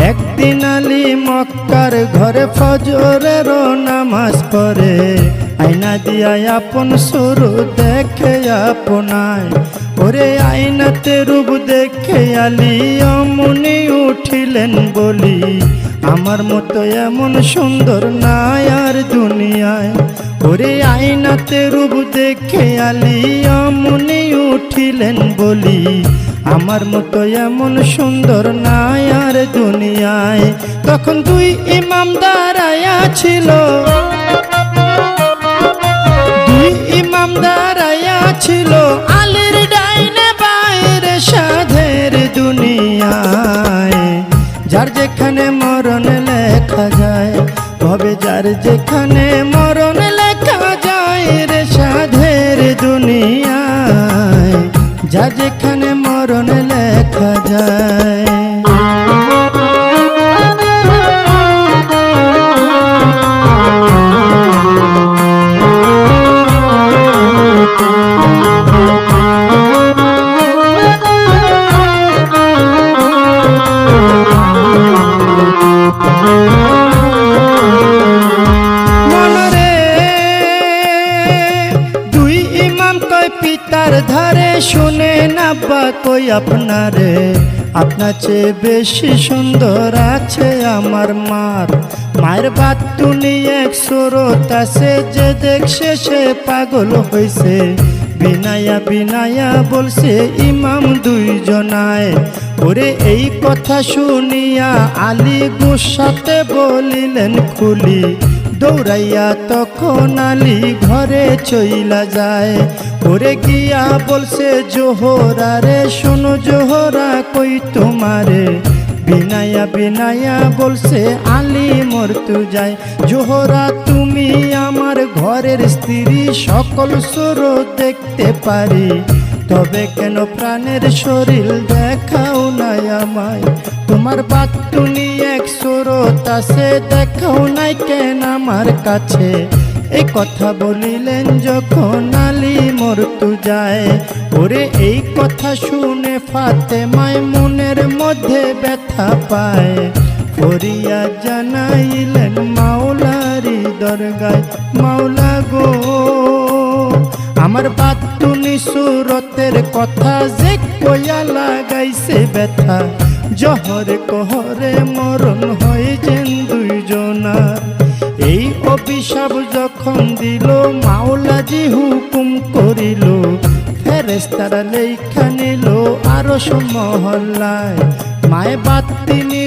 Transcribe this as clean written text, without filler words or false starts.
একদিন আলী মক্কার ঘরে ফজরের নামাজ পড়ে, আয়না দিয়া আপন শুরু দেখে আপনায়। ওরে আয়নাতে রূপ দেখে আলী অমনি উঠিলেন বলি, আমার মতো এমন সুন্দর নাই আর দুনিয়ায়। ওরে আয়নাতে রূপ দেখে আলী অমনি উঠিলেন বলি, আমার মতো এমন সুন্দর নাই আর দুনিয়ায়। তখন দুই ইমাম দাঁড়ায়া ছিল, দুই ইমাম দাঁড়ায়া ছিল, আলীর ডাইনে বাইরে সাধের দুনিয়ায়। যার যেখানে মরণ লেখা যায়, তবে যার যেখানে মরণ লেখা যায় রে সাধের দুনিয়ায়, যার যেখানে মরণ লেখা যায়। পিতার ধারে শুনে আব্বা কই আপনারে, আপনার চেয়ে বেশি সুন্দর আছে আমার মার। মায়ের বাতুনি এক সুরত আছে, যে দেখছে সে পাগল হইছে। বিনায়া বিনায়া বলছে ইমাম দুইজনায়। ওরে এই কথা শুনিয়া আলী গুসাতে বলিলেন খুলি, দৌড়াইয়া তখন আলী ঘরে চইলা যায়। ওরে গিয়া বলছে জোহরা রে, শোনো জোহরা কই তোমারে। বিনায়া বিনায়া বলছে আলী মরতু যায়। জোহরা তুমি আমার ঘরের স্ত্রী, সকল সুর দেখতে পারি, তবে কেন প্রাণের শরীর দেখাও নাই আমায়। তোমার বাতুনি এক সুরত আছে, দেখাও নাই কেন আমার কাছে। এই কথা বলিলেন যখন আলী মরতু যায়। ওরে এই কথা শুনে ফাতেমায় মনের মধ্যে ব্যথা পায়। ফরিয়া জানাইলেন মাওলারি দরগায়, মাওলা গো আমার বাতুনি সুরতের কথা যে কইয়া লাগাইছে ব্যথা। জহরে কহরে মরণ হয়েছেন দুইজনার। এই অভিশাপ যখন দিল মাওলাজি হুকুম করিল, ফেরেশতারা লেখা নিল আরশ মহল্লায়। মায়ে বাতিনি